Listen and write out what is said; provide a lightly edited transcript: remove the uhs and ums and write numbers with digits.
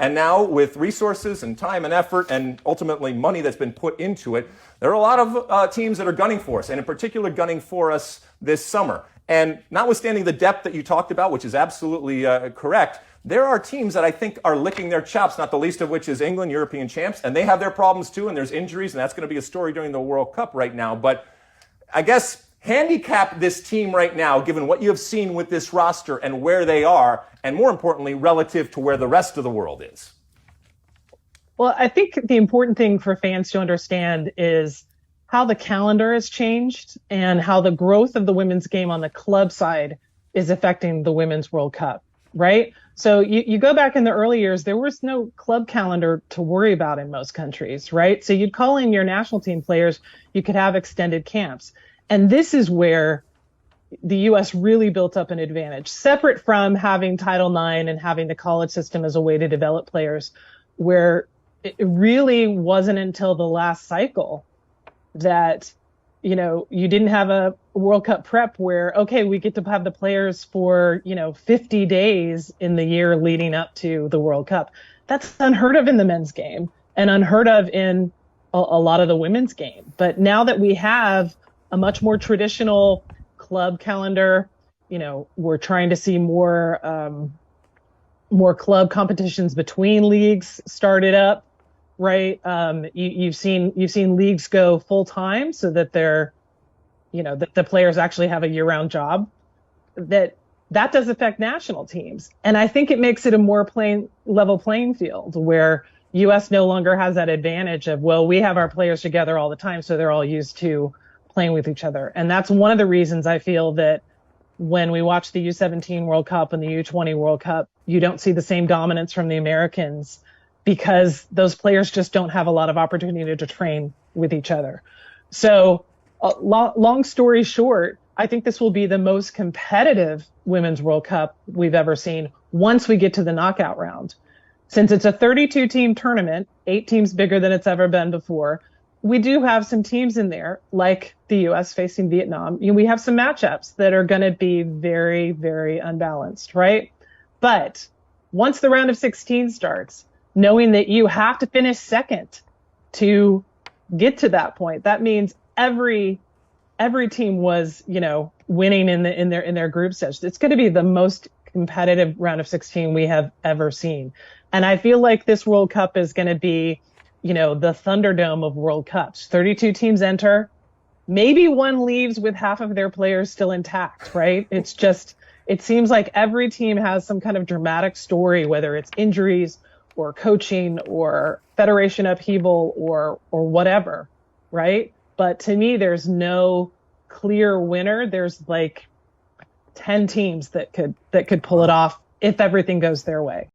And now with resources and time and effort and ultimately money that's been put into it, there are a lot of teams that are gunning for us, and in particular gunning for us this summer. And notwithstanding the depth that you talked about, which is absolutely correct, there are teams that I think are licking their chops, not the least of which is England, European champs, and they have their problems too, and there's injuries, and that's going to be a story during the World Cup right now. But I guess handicap this team right now, given what you have seen with this roster and where they are, and more importantly, relative to where the rest of the world is. Well, I think the important thing for fans to understand is how the calendar has changed and how the growth of the women's game on the club side is affecting the Women's World Cup, right? So you go back in the early years, there was no club calendar to worry about in most countries, right? So you'd call in your national team players, you could have extended camps. And this is where the U.S. really built up an advantage, separate from having Title IX and having the college system as a way to develop players, where it really wasn't until the last cycle that, you know, you didn't have a World Cup prep where, okay, we get to have the players for, 50 days in the year leading up to the World Cup. That's unheard of in the men's game and unheard of in a lot of the women's game. But now that we have a much more traditional club calendar, we're trying to see more club competitions between leagues started up, right? You've seen leagues go full time so that they're, that the players actually have a year-round job. That does affect national teams, and I think it makes it a more level playing field where U.S. no longer has that advantage of, well, we have our players together all the time, so they're all used to playing with each other. And that's one of the reasons I feel that when we watch the U17 World Cup and the U20 World Cup, you don't see the same dominance from the Americans because those players just don't have a lot of opportunity to train with each other. So long story short, I think this will be the most competitive Women's World Cup we've ever seen once we get to the knockout round. Since it's a 32-team tournament, 8 teams bigger than it's ever been before, we do have some teams in there, like the U.S. facing Vietnam. We have some matchups that are going to be very, very unbalanced, right? But once the round of 16 starts, knowing that you have to finish second to get to that point, that means every team was, winning in their group stage. It's going to be the most competitive round of 16 we have ever seen. And I feel like this World Cup is going to be, the Thunderdome of World Cups. 32 teams enter. Maybe one leaves with half of their players still intact, right? It seems like every team has some kind of dramatic story, whether it's injuries or coaching or federation upheaval or whatever, right? But to me, there's no clear winner. There's like 10 teams that could pull it off if everything goes their way.